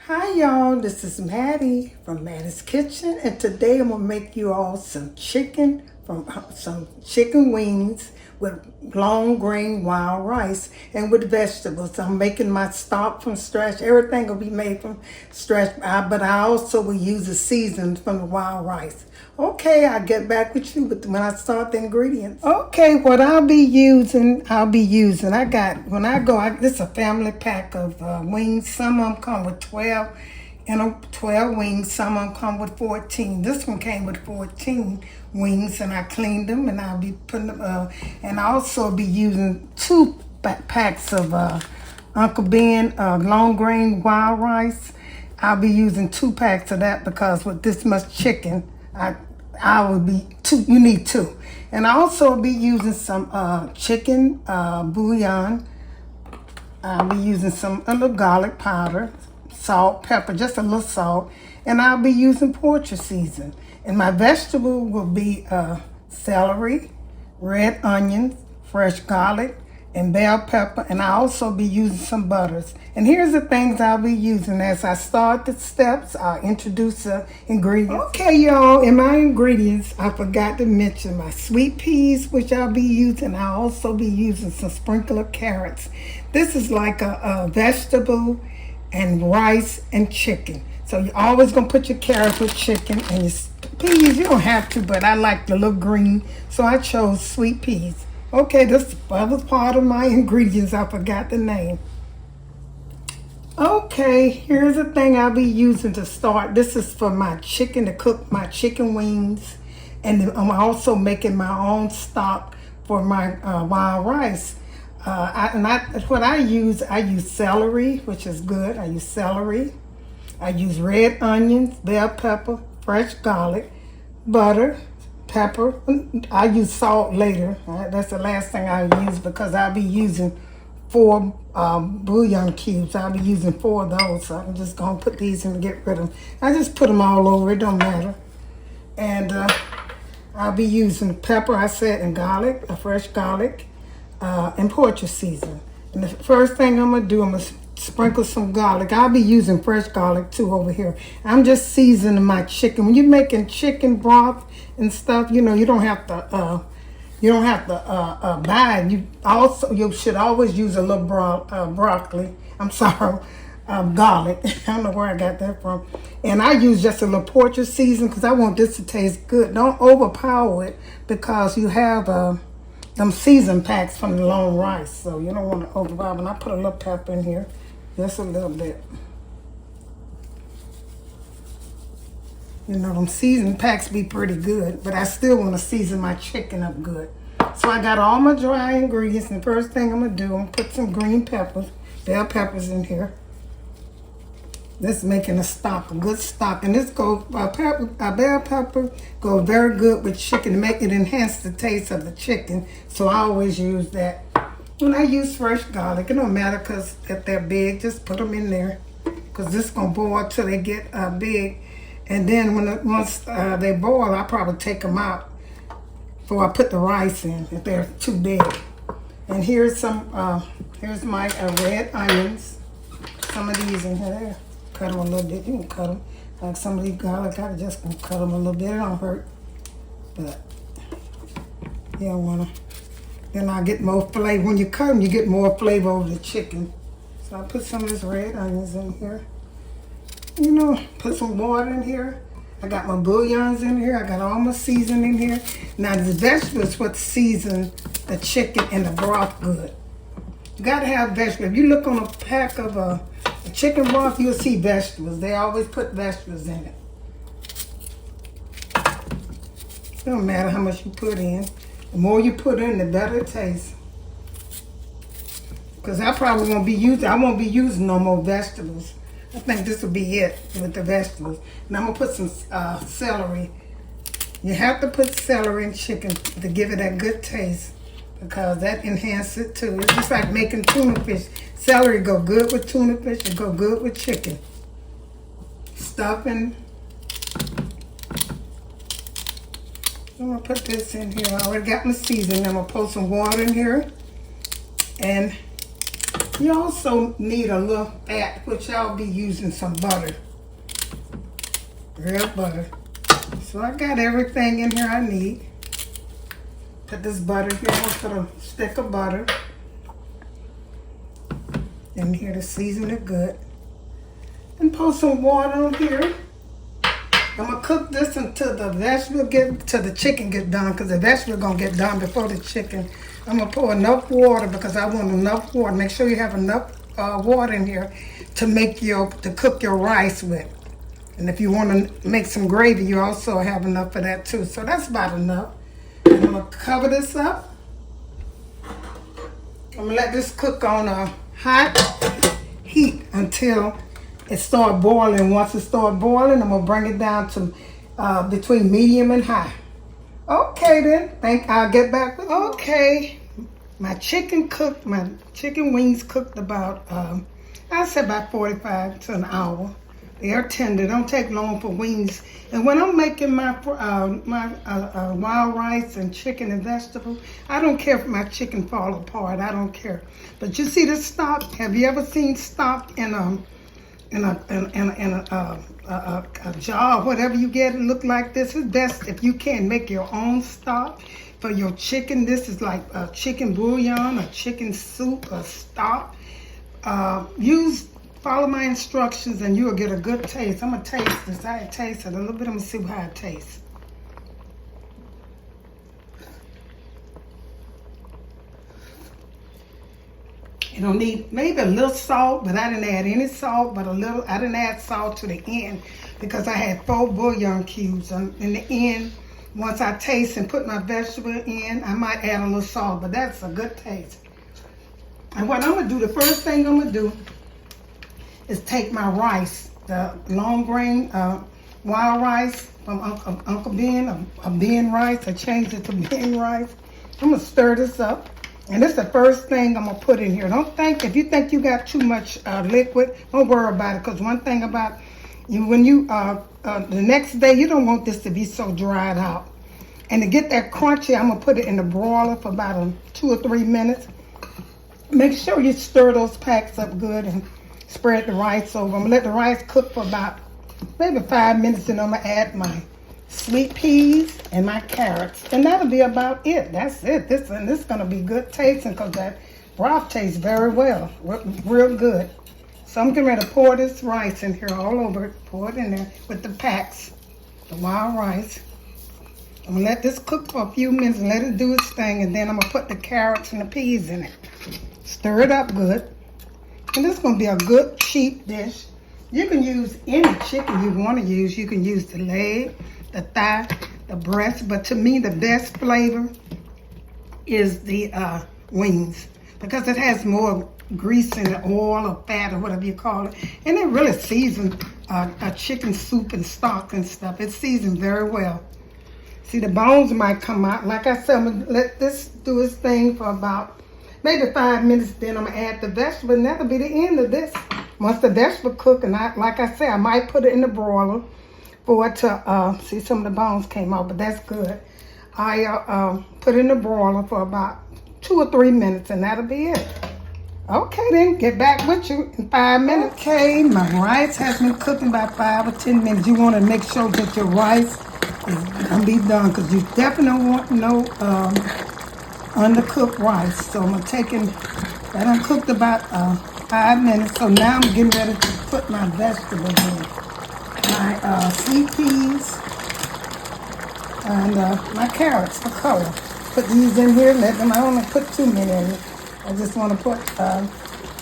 Hi y'all, this is Mattie from Mattie's Kitchen, and today I'm gonna make you all some chicken wings with long grain wild rice and with vegetables. I'm making my stock from scratch. Everything will be made from scratch, but I also will use the seasoning from the wild rice. Okay, I'll get back with you when I start the ingredients. Okay, what I'll be using, this is a family pack of wings. Some of them come with 12 12 wings. Some of them come with 14. This one came with 14 wings, and I cleaned them, and I'll be putting them, and I also be using two packs of Uncle Ben long grain wild rice. I'll be using 2 packs of that because with this much chicken, I will be two. You need 2, and I also be using some chicken bouillon. I'll be using a little garlic powder, salt, pepper, just a little salt, and I'll be using poultry seasoning. And my vegetable will be celery, red onions, fresh garlic, and bell pepper, and I'll also be using some butters. And here's the things I'll be using. As I start the steps, I'll introduce the ingredients. Okay, y'all, in my ingredients, I forgot to mention my sweet peas, which I'll be using. I'll also be using some sprinkle of carrots. This is like a vegetable and rice and chicken. So you're always gonna put your carrots with chicken, and your peas, you don't have to, but I like the little green, so I chose sweet peas. Okay, this other part of my ingredients, I forgot the name. Okay, here's the thing I'll be using to start. This is for my chicken, to cook my chicken wings, and I'm also making my own stock for my wild rice. What I use celery, which is good. I use celery. I use red onions, bell pepper, fresh garlic, butter, pepper. I use salt later. That's the last thing I use because I'll be using 4 bouillon cubes. I'll be using 4 of those. So I'm just gonna put these in and get rid of them. I just put them all over. It don't matter. And I'll be using pepper, I said, and garlic, fresh garlic, and poultry seasoning. And the first thing I'm gonna do, I'm gonna sprinkle some garlic. I'll be using fresh garlic too over here. I'm just seasoning my chicken. When you're making chicken broth and stuff, you don't have to buy it. You should always use a little broccoli. I'm sorry, garlic. I don't know where I got that from. And I use just a little poultry seasoning because I want this to taste good. Don't overpower it because you have them season packs from the long rice, so you don't want to overpower. And I put a little pepper in here, just a little bit. Them season packs be pretty good, but I still want to season my chicken up good. So I got all my dry ingredients, and the first thing I'm going to do, I'm going to put some green peppers, bell peppers in here. This is making a stock, a good stock. And this bell pepper goes very good with chicken to make it enhance the taste of the chicken. So I always use that. When I use fresh garlic, it don't matter because if they're big, just put them in there. Because this is going to boil till they get big. And then once they boil, I'll probably take them out before I put the rice in if they're too big. And here's my red onions. Some of these in here. Cut them a little bit. You can cut them. Like some of these garlic, I just gonna cut them a little bit. It don't hurt. But you don't want to. Then I get more flavor. When you cut them, you get more flavor over the chicken. So I put some of this red onions in here. Put some water in here. I got my bouillons in here. I got all my seasoning in here. Now the vegetables is what season the chicken and the broth good. You gotta have vegetables. If you look on a pack of a chicken broth, you'll see vegetables. They always put vegetables in it. It don't matter how much you put in. The more you put in, the better it tastes. Because I won't be using no more vegetables. I think this will be it with the vegetables. And I'm gonna put some celery. You have to put celery in chicken to give it that good taste because that enhances it too. It's just like making tuna fish. Celery go good with tuna fish. It go good with chicken. Stuffing. I'm gonna put this in here. I already got my seasoning. I'm gonna pour some water in here and You also need a little fat, which I'll be using some butter. Real butter. So I got everything in here I need. Put this butter here. I'll put a stick of butter in here to season it good. And pour some water on here. I'm gonna cook this until the chicken get done, because the vegetable gonna get done before the chicken. I'm gonna pour enough water because I want enough water. Make sure you have enough water in here to cook your rice with. And if you want to make some gravy, you also have enough for that too. So that's about enough. And I'm gonna cover this up. I'm gonna let this cook on a hot heat until it start boiling. Once it start boiling, I'm gonna bring it down to between medium and high. Okay then, I'll get back with you. Okay, my chicken wings cooked about, I'd say about 45 to an hour. They are tender, don't take long for wings. And when I'm making my wild rice and chicken and vegetables, I don't care if my chicken fall apart, I don't care. But you see this stock? Have you ever seen stock in a jar, whatever you get, it look like this? It's best if you can make your own stock for your chicken. This is like a chicken bouillon, a chicken soup, a stock. Follow my instructions and you'll get a good taste. I'm gonna taste this. I taste it a little bit. I'm gonna see how it tastes. You don't need maybe a little salt, but I didn't add any salt, but a little. I didn't add salt to the end because I had 4 bouillon cubes. In the end, once I taste and put my vegetable in, I might add a little salt, but that's a good taste. And what I'm gonna do, the first thing I'm gonna do is take my rice, the long grain wild rice from Uncle Ben, a Ben rice. I changed it to Ben rice. I'm gonna stir this up. And this is the first thing I'm gonna put in here. If you think you got too much liquid, don't worry about it. Because one thing about you, when you, the next day, you don't want this to be so dried out. And to get that crunchy, I'm gonna put it in the broiler for about 2 or 3 minutes. Make sure you stir those packs up good and spread the rice over. I'm gonna let the rice cook for about maybe 5 minutes, and I'm gonna add my sweet peas and my carrots, and that'll be about it. That's it. This is gonna be good tasting because that broth tastes very well, real good. So I'm getting ready to pour this rice in here all over it. Pour it in there with the packs, the wild rice. I'm gonna let this cook for a few minutes and let it do its thing, and then I'm gonna put the carrots and the peas in it. Stir it up good. And this is going to be a good cheap dish. You can use any chicken you want to use. You can use the leg, the thigh, the breast. But to me, the best flavor is the wings, because it has more grease in it, oil or fat or whatever you call it. And it really seasons a chicken soup and stock and stuff. It's seasoned very well. See, the bones might come out. Like I said, I'm going to let this do its thing for about maybe 5 minutes, then I'm gonna add the vegetable, and that'll be the end of this. Once the vegetable cook, and like I said, I might put it in the broiler for it to, see some of the bones came out, but that's good. I put it in the broiler for about 2 or 3 minutes, and that'll be it. Okay then, get back with you in 5 minutes. Okay, my rice has been cooking about 5 or 10 minutes. You wanna make sure that your rice is gonna be done, because you definitely don't want no, undercooked rice. So I'm taking that uncooked about 5 minutes. So now I'm getting ready to put my vegetables in. My sweet peas and my carrots for color. Put these in here. I don't want to put too many in it. I just want to put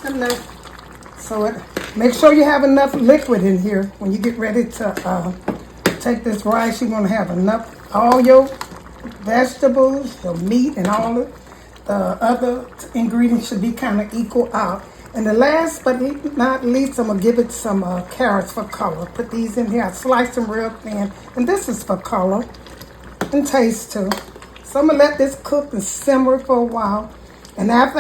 enough. So make sure you have enough liquid in here when you get ready to take this rice. You want to have enough, all your vegetables, the meat, and all the other ingredients should be kind of equal out. And the last but not least, I'm going to give it some carrots for color. Put these in here. I slice them real thin. And this is for color and taste too. So I'm going to let this cook and simmer for a while. And after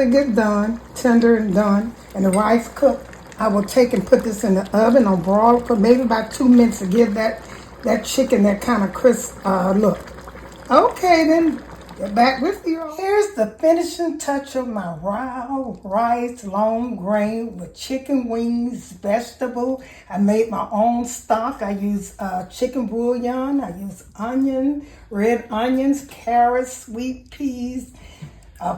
it gets done, tender and done, and the rice cooked, I will take and put this in the oven on broiler for maybe about 2 minutes to give that chicken that kind of crisp look. Okay then, Get back with you. Here's the finishing touch of my raw rice long grain with chicken wings, vegetable. I made my own stock. I use chicken bouillon. I use red onions, carrots, sweet peas,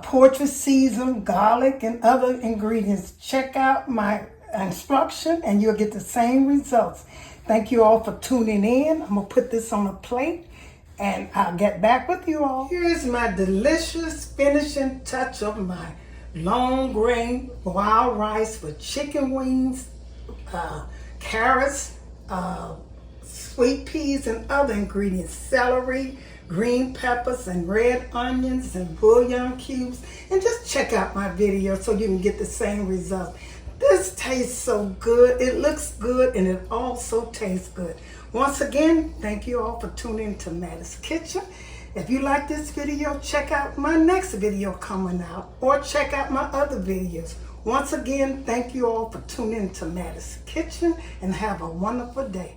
Poultry Seasoning, garlic, and other ingredients. Check out my instruction and you'll get the same results. Thank you all for tuning in. I'm going to put this on a plate and I'll get back with you all. Here's my delicious finishing touch of my long grain wild rice with chicken wings, carrots, sweet peas, and other ingredients, celery, green peppers, and red onions, and bouillon cubes. And just check out my video so you can get the same results. This tastes so good. It looks good and it also tastes good. Once again, thank you all for tuning in to Mattie's Kitchen. If you like this video, check out my next video coming out or check out my other videos. Once again, thank you all for tuning in to Mattie's Kitchen and have a wonderful day.